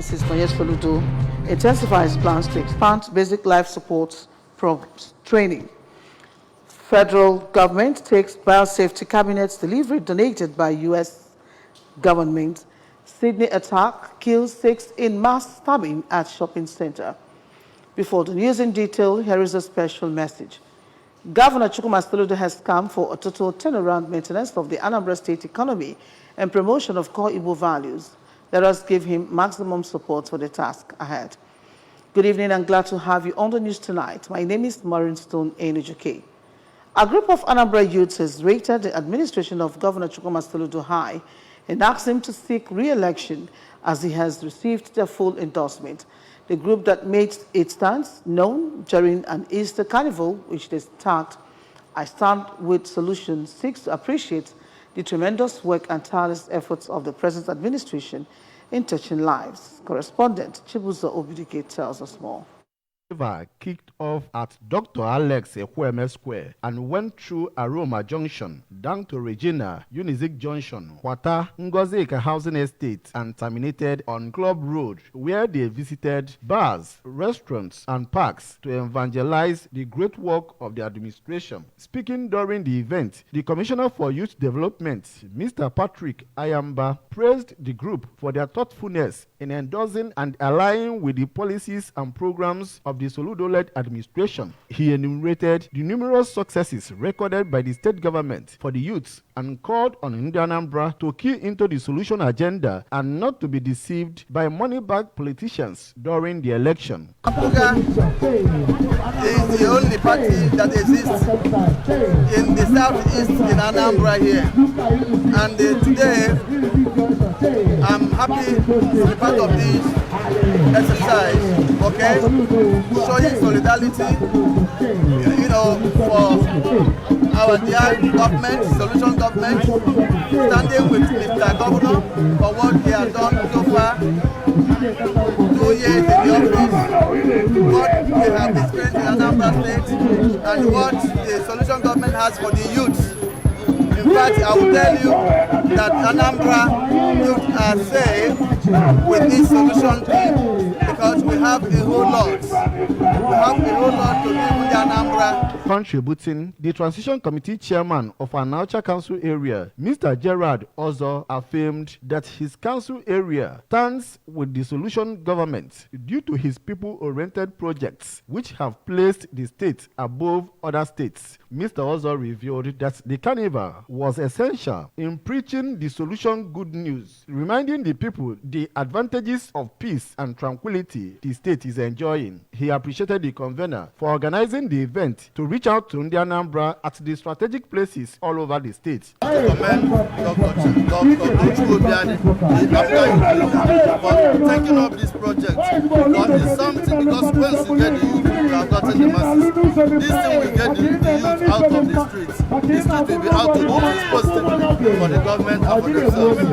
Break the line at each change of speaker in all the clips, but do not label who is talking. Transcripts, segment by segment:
Mrs. Nonyet Soludo intensifies plans to expand basic life support programs, training. Federal government takes biosafety cabinets delivery donated by U.S. government. Sydney attack kills 6 in mass stabbing at shopping center. Before the news in detail, here is a special message. Governor Chukwuma Soludo has come for a total turnaround maintenance of the Anambra State economy and promotion of core Igbo values. Let us give him maximum support for the task ahead. Good evening and glad to have you on the news tonight. My name is Maureen Stone Enujuke. A group of Anambra youths has rated the administration of Governor Chukwuma Soludo high and asked him to seek re-election as he has received their full endorsement. The group that made its stance known during an Easter carnival, which they tagged I Stand With Solutions, seeks to appreciate the tremendous work and tireless efforts of the present administration in touching lives. Correspondent Chibuzo Obidike tells us more.
Kicked off at Dr. Alex Ekweme Square and went through Aroma Junction, down to Regina, Unizik Junction, Wata, Ngozika Housing Estate, and terminated on Club Road, where they visited bars, restaurants, and parks to evangelize the great work of the administration. Speaking during the event, the Commissioner for Youth Development, Mr. Patrick Ayamba, praised the group for their thoughtfulness in endorsing and aligning with the policies and programs of the Soludo-led administration. He enumerated the numerous successes recorded by the state government for the youths and called on Anambra to key into the solution agenda and not to be deceived by money-bagged politicians during the election.
Apuga is the only party that exists in the southeast in Anambra here. And today, I'm happy to be part of this exercise, okay? Showing solidarity, for our dear government, solution government, standing with Mr. Governor for what he has done so far. 2 years in the office, what they have experienced in Anambra State, and what the solution government has for the youth. In fact, I will tell you that Anambra youth are safe with this solution team because we have a whole lot. We have a whole lot to give with Anambra.
Contributing, the Transition Committee Chairman of Anaucha Council Area, Mr. Gerard Ozo, affirmed that his council area stands with the solution government due to his people-oriented projects, which have placed the state above other states. Mr. Ozo revealed that the carnival was essential in preaching the solution good news, reminding the people the advantages of peace and tranquility the state is enjoying. He appreciated the convener for organizing the event to reach out to Anambra at the strategic places all over the state.
I commend Dr. Obiade for taking up this project. But it's something, because once you get the youth, you have gotten the masses. This thing will get the youth out of the streets. The street will be out to do this positively for the government and for themselves. We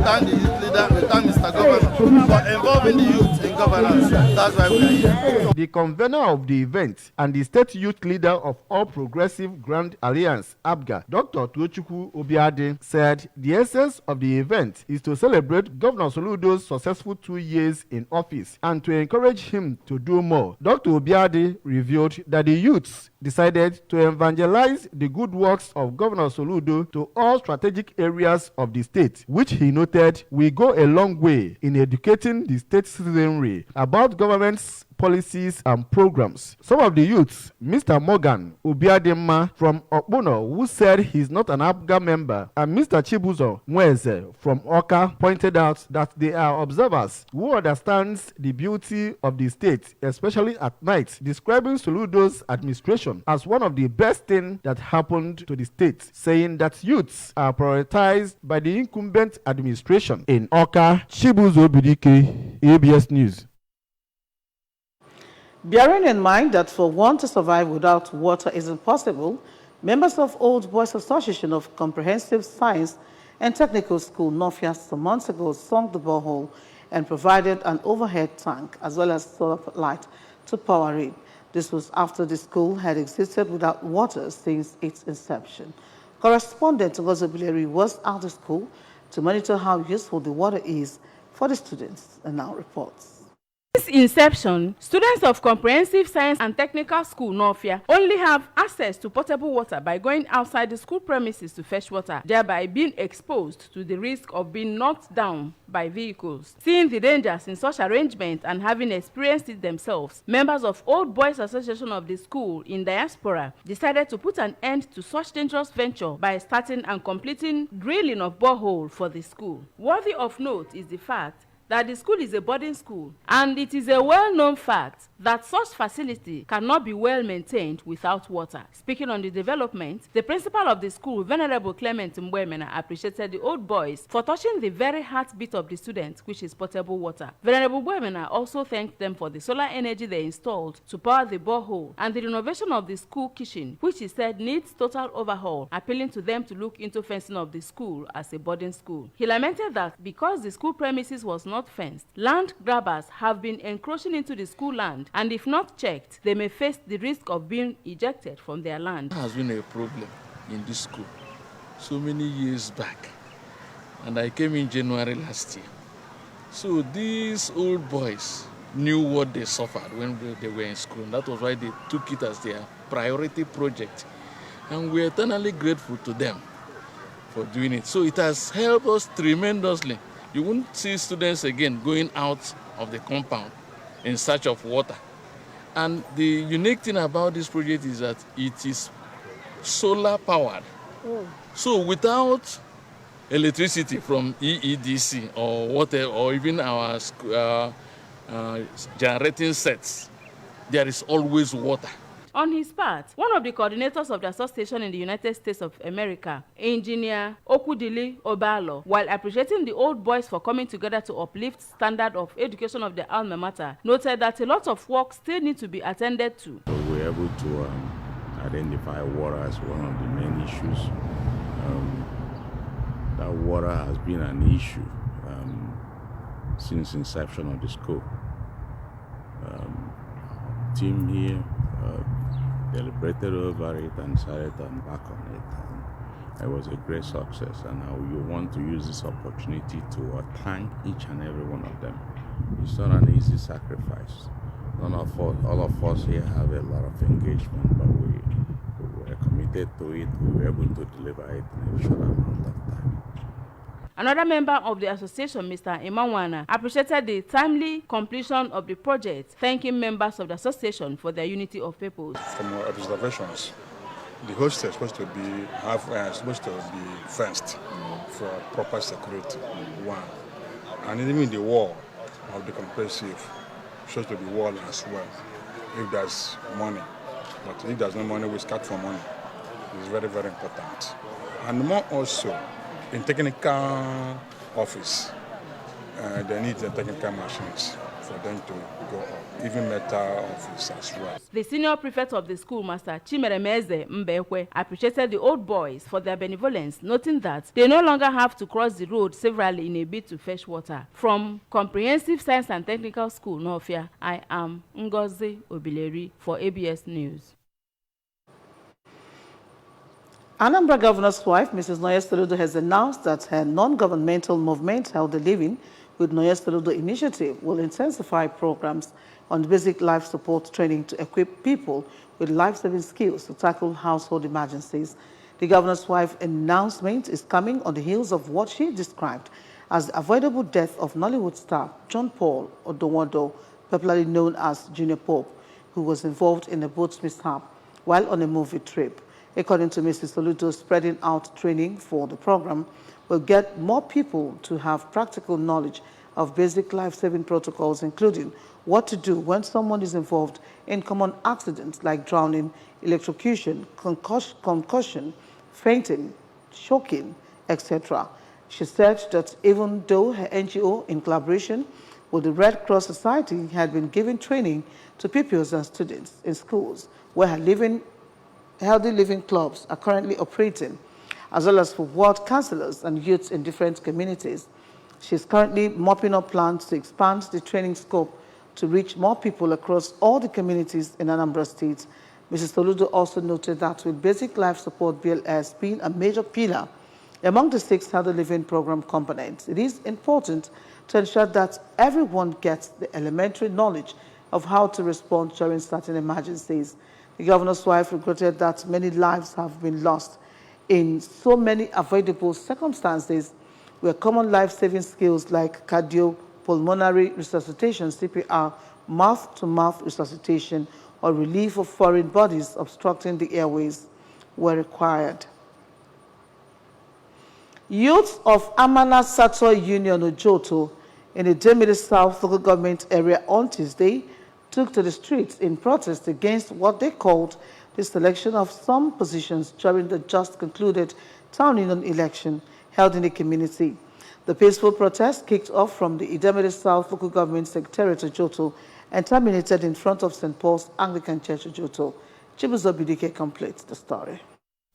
thank the youth leader, we thank Mr. Governor for involving the youth in governance. That's why we are here.
The convener of the event and the state youth leader of All Progressive Grand Alliance, ABGA, Dr. Tuochukwu Obiade, said the essence of the event is to celebrate Governor Soludo's successful 2 years in office and to encourage him to do more. Dr. Obiade revealed that the youths decided to evangelize the good works of Governor Soludo to all strategic areas of the state, which he noted will go a long way in educating the state citizenry about government's policies and programs. Some of the youths, Mr. Morgan Obiadema from Okpuno, who said he's not an ABGA member, and Mr. Chibuzo Mweze from Oka pointed out that they are observers who understands the beauty of the state, especially at night, describing Soludo's administration as one of the best things that happened to the state, saying that youths are prioritized by the incumbent administration. In Oka, Chibuzo Obidike, ABS News.
Bearing in mind that for one to survive without water is impossible, members of Old Boys Association of Comprehensive Science and Technical School, Nofia, some months ago sunk the borehole and provided an overhead tank as well as solar light to power it. This was after the school had existed without water since its inception. Correspondent Ngozi Bileri was at the school to monitor how useful the water is for the students, and now reports.
Since inception, students of Comprehensive Science and Technical School Norfia only have access to potable water by going outside the school premises to fetch water, thereby being exposed to the risk of being knocked down by vehicles. Seeing the dangers in such arrangement and having experienced it themselves, members of Old Boys Association of the school in diaspora decided to put an end to such dangerous venture by starting and completing drilling of borehole for the school. Worthy of note is the fact that the school is a boarding school, and it is a well-known fact that such facility cannot be well maintained without water. Speaking on the development, the principal of the school, Venerable Clement Mbwemena, appreciated the Old Boys for touching the very heartbeat of the students, which is potable water. Venerable Mbwemena also thanked them for the solar energy they installed to power the borehole and the renovation of the school kitchen, which he said needs total overhaul, appealing to them to look into fencing of the school as a boarding school. He lamented that because the school premises was not fenced, land grabbers have been encroaching into the school land, and if not checked, they may face the risk of being ejected from their land.
There has been a problem in this school so many years back, and I came in January last year. So these old boys knew what they suffered when they were in school, and that was why they took it as their priority project, and we're eternally grateful to them for doing it. So it has helped us tremendously. You won't see students again going out of the compound in search of water. And the unique thing about this project is that it is solar powered. So without electricity from EEDC or water, or even our generating sets, there is always water.
On his part, one of the coordinators of the association in the United States of America, Engineer Okudili Obalo, while appreciating the Old Boys for coming together to uplift standard of education of the alma mater, noted that a lot of work still needs to be attended to.
So we're able to identify water as one of the main issues. That water has been an issue since inception of the school. Team here deliberated over it and decided to embark on it. And it was a great success, and now we want to use this opportunity to thank each and every one of them. It's not an easy sacrifice. All of us here have a lot of engagement, but we were committed to it. We were able to deliver it in a short amount of time.
Another member of the association, Mr. Imanwana, appreciated the timely completion of the project, thanking members of the association for their unity of purpose.
From our observations, the hostel is supposed to be fenced for proper security. One, and even the wall of the comprehensive supposed to be wall as well. If there's money, but if there's no money, we start from money. It's very, very important. And more also, in technical office, they need the technical machines for them to go up, even metal office as well.
The senior prefect of the school, Master Chimeremeze Mbekwe, appreciated the Old Boys for their benevolence, noting that they no longer have to cross the road severally in a bid to fetch water. From Comprehensive Science and Technical School, Norfia, I am Ngozi Obileri for ABS News.
Anambra Governor's wife, Mrs. Noyes Soludo, has announced that her non-governmental movement, Healthy Living with Noyes Soludo Initiative, will intensify programs on basic life support training to equip people with life-saving skills to tackle household emergencies. The governor's wife's announcement is coming on the heels of what she described as the avoidable death of Nollywood star John Paul Odowodo, popularly known as Junior Pope, who was involved in a boat mishap while on a movie trip. According to Mrs. Soludo, spreading out training for the program will get more people to have practical knowledge of basic life-saving protocols, including what to do when someone is involved in common accidents like drowning, electrocution, concussion, fainting, choking, etc. She said that even though her NGO, in collaboration with the Red Cross Society, had been giving training to pupils and students in schools where her Healthy Living clubs are currently operating, as well as for ward councillors and youths in different communities. She's currently mopping up plans to expand the training scope to reach more people across all the communities in Anambra State. Mrs. Soludo also noted that with basic life support BLS being a major pillar Among the 6 healthy living program components, it is important to ensure that everyone gets the elementary knowledge of how to respond during certain emergencies. The governor's wife regretted that many lives have been lost in so many avoidable circumstances where common life-saving skills like cardiopulmonary resuscitation, CPR, mouth-to-mouth resuscitation, or relief of foreign bodies obstructing the airways were required. Youth of Amana Sato Union Ojoto in the Demiri South local government area on Tuesday took to the streets in protest against what they called the selection of some positions during the just concluded town union election held in the community. The peaceful protest kicked off from the Idemili South local government secretariat Ojoto and terminated in front of St. Paul's Anglican Church Ojoto. Chibuzo Bidike completes the story.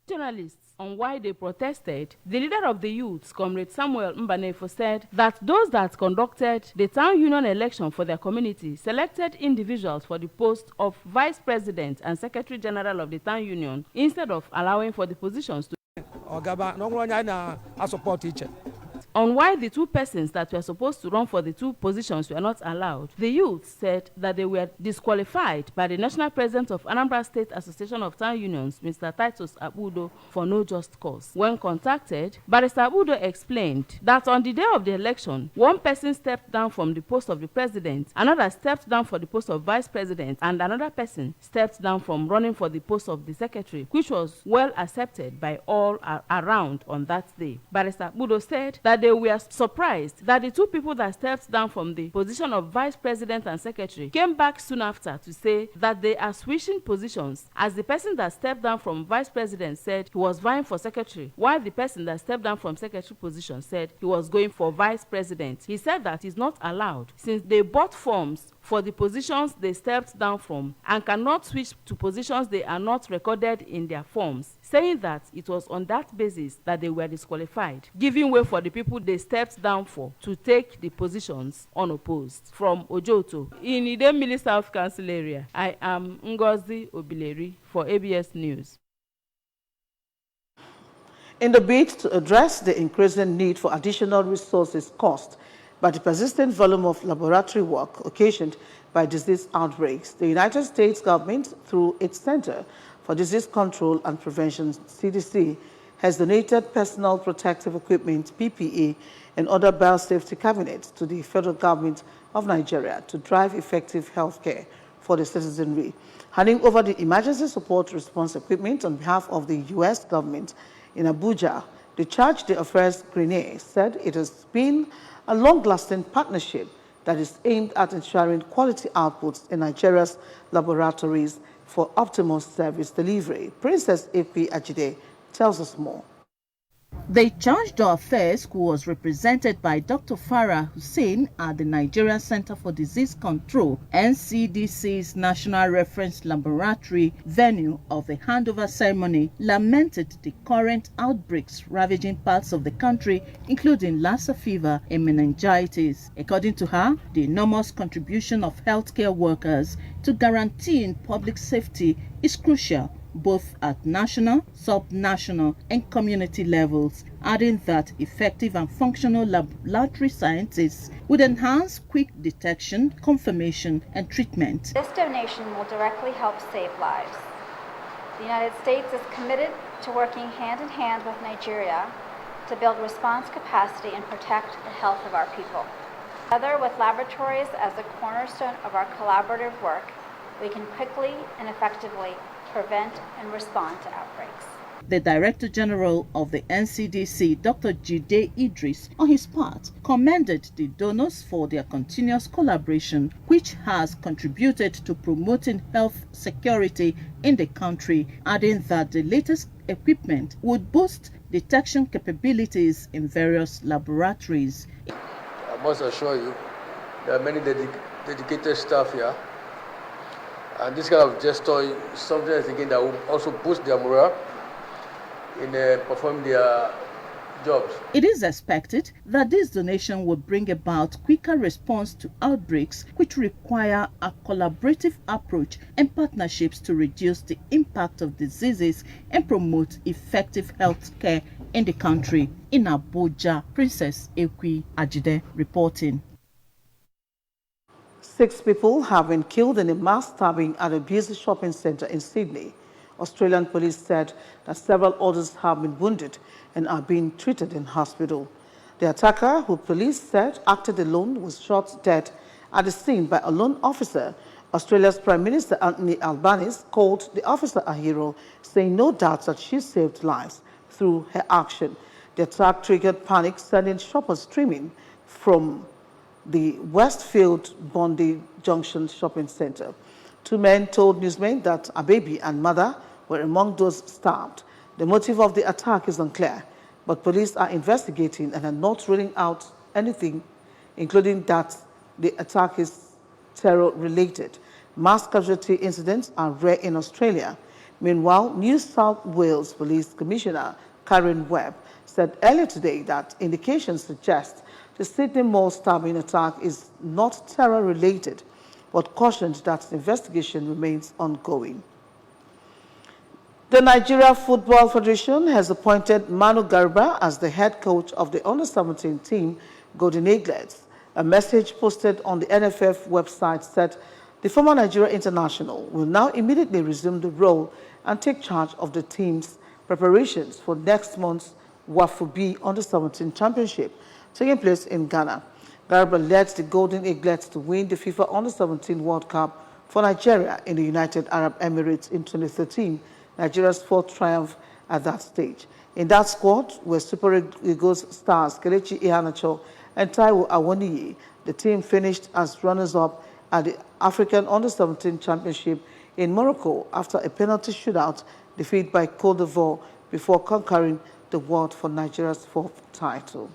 Journalists on why they protested, the leader of the youths, Comrade Samuel Mbanefo, said that those that conducted the town union election for their community selected individuals for the post of vice president and secretary general of the town union instead of allowing for the positions to
support each.
On why the 2 persons that were supposed to run for the 2 positions were not allowed, the youth said that they were disqualified by the national president of Anambra State Association of Town Unions, Mr. Titus Abudo, for no just cause. When contacted, Barrister Abudo explained that on the day of the election, 1 person stepped down from the post of the president, another stepped down for the post of vice president, and another person stepped down from running for the post of the secretary, which was well accepted by all around on that day. Barrister Abudo said that they were surprised that the 2 people that stepped down from the position of vice president and secretary came back soon after to say that they are switching positions, as the person that stepped down from vice president said he was vying for secretary, while the person that stepped down from secretary position said he was going for vice president. He said that is not allowed since they bought forms for the positions they stepped down from and cannot switch to positions they are not recorded in their forms, saying that it was on that basis that they were disqualified, giving way for the people they stepped down for to take the positions unopposed. From Ojoto, in Idemili South Council area, I am Ngozi Obileri for ABS News.
In the bid to address the increasing need for additional resources caused by the persistent volume of laboratory work occasioned by disease outbreaks, the United States government, through its Center for Disease Control and Prevention, CDC, has donated personal protective equipment, PPE, and other biosafety cabinets to the federal government of Nigeria to drive effective health care for the citizenry. Handing over the emergency support response equipment on behalf of the U.S. government in Abuja, the Charge d'Affaires Grenier said it has been a long-lasting partnership that is aimed at ensuring quality outputs in Nigeria's laboratories for optimal service delivery. Princess A.P. Ajide tells us more.
The Charge d'Affaires, who was represented by Dr. Farah Hussein at the Nigerian Center for Disease Control, NCDC's National Reference Laboratory venue of the handover ceremony, lamented the current outbreaks ravaging parts of the country, including Lassa fever and meningitis. According to her, the enormous contribution of healthcare workers to guaranteeing public safety is crucial, both at national, sub-national, and community levels, adding that effective and functional laboratory scientists would enhance quick detection, confirmation, and treatment.
This donation will directly help save lives. The United States is committed to working hand in hand with Nigeria to build response capacity and protect the health of our people. Together with laboratories as the cornerstone of our collaborative work, we can quickly and effectively prevent and respond to outbreaks.
The Director General of the NCDC, Dr. Jide Idris, on his part, commended the donors for their continuous collaboration, which has contributed to promoting health security in the country, adding that the latest equipment would boost detection capabilities in various laboratories.
I must assure you, there are many dedicated staff here. And this kind of gesture is something else again that will also boost their morale in performing their jobs.
It is expected that this donation will bring about quicker response to outbreaks which require a collaborative approach and partnerships to reduce the impact of diseases and promote effective health care in the country. In Abuja, Princess Ekwi Ajide reporting.
6 people have been killed in a mass stabbing at a busy shopping center in Sydney. Australian police said that several others have been wounded and are being treated in hospital. The attacker, who police said acted alone, was shot dead at the scene by a lone officer. Australia's Prime Minister Anthony Albanese called the officer a hero, saying no doubt that she saved lives through her action. The attack triggered panic, sending shoppers streaming from the Westfield Bondi Junction shopping center. 2 men told newsmen that a baby and mother were among those stabbed. The motive of the attack is unclear, but police are investigating and are not ruling out anything, including that the attack is terror-related. Mass casualty incidents are rare in Australia. Meanwhile, New South Wales Police Commissioner Karen Webb said earlier today that indications suggest the Sydney Mall stabbing attack is not terror-related, but cautioned that the investigation remains ongoing. The Nigeria Football Federation has appointed Manu Garba as the head coach of the under-17 team, Golden Eaglets. A message posted on the NFF website said the former Nigeria international will now immediately resume the role and take charge of the team's preparations for next month's WAFU-B under-17 championship taking place in Ghana. Garba led the Golden Eaglets to win the FIFA Under-17 World Cup for Nigeria in the United Arab Emirates in 2013, Nigeria's 4th triumph at that stage. In that squad were Super Eagles stars Kelechi Iheanacho and Taiwo Awoniyi. The team finished as runners-up at the African Under-17 Championship in Morocco after a penalty shootout defeat by Côte d'Ivoire before conquering the world for Nigeria's 4th title.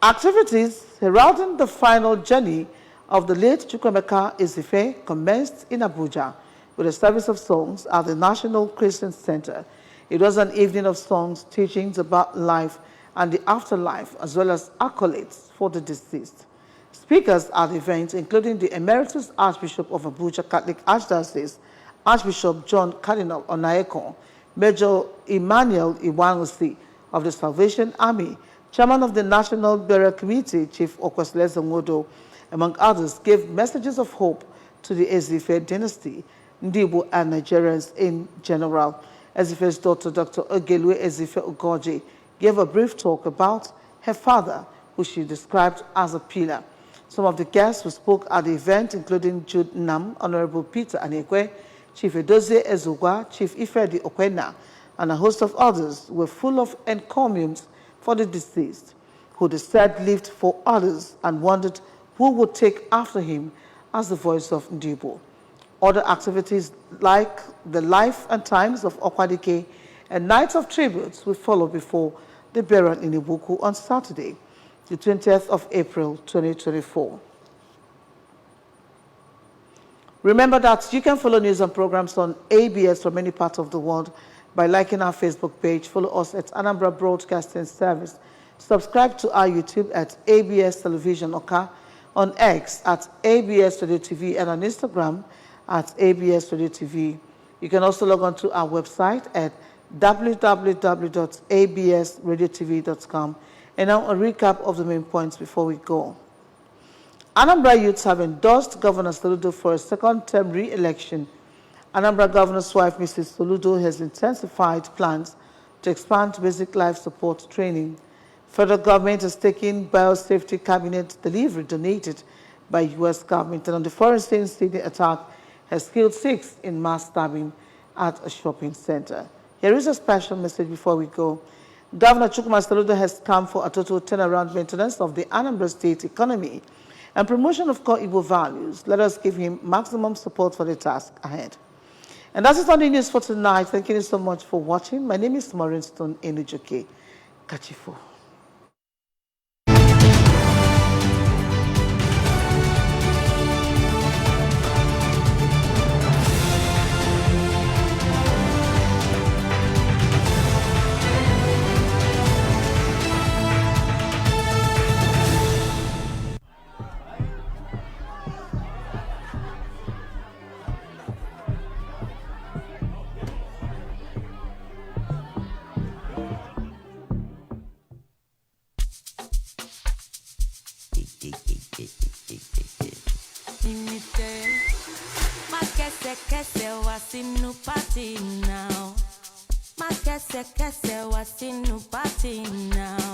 Activities heralding the final journey of the late Chukwuemeka Ezeife commenced in Abuja with a service of songs at the National Christian Center. It was an evening of songs, teachings about life and the afterlife, as well as accolades for the deceased. Speakers at the event, including the Emeritus Archbishop of Abuja Catholic Archdiocese, Archbishop John Cardinal Onayekon, Major Emmanuel Iwanusi of the Salvation Army, Chairman of the National Burial Committee, Chief Okwesile Nwodo, among others, gave messages of hope to the Ezeife dynasty, Ndibo, and Nigerians in general. Ezeife's daughter, Dr. Ogelue Ezeife Ugoji, gave a brief talk about her father, who she described as a pillar. Some of the guests who spoke at the event, including Jude Nam, Honorable Peter Anekwe, Chief Edozie Ezugwa, Chief Ifedi Okwena, and a host of others, were full of encomiums for the deceased, who they said lived for others and wondered who would take after him as the voice of Ndibo. Other activities like the life and times of Okwadike and nights of tributes will follow before the burial in Ibuku on Saturday, the 20th of April, 2024. Remember that you can follow news and programs on ABS from many parts of the world by liking our Facebook page, follow us at Anambra Broadcasting Service, subscribe to our YouTube at ABS Television Oka, on X at ABS Radio TV, and on Instagram at ABS Radio TV. You can also log on to our website at www.absradiotv.com. And now a recap of the main points before we go. Anambra youths have endorsed Governor Soludo for a second-term re-election. Anambra Governor's wife, Mrs. Soludo, has intensified plans to expand basic life support training. Federal government has taken biosafety cabinet delivery donated by U.S. government, and on the foreign Sydney attack has killed 6 in mass stabbing at a shopping center. Here is a special message before we go. Governor Chukwuma Soludo has come for a total turnaround maintenance of the Anambra State economy and promotion of core Igbo values. Let us give him maximum support for the task ahead. And that's it on the news for tonight. Thank you so much for watching. My name is Maureen Stone Enujoke. Kachifo.
see me there. My kese was in new party now. My kese was in new party now.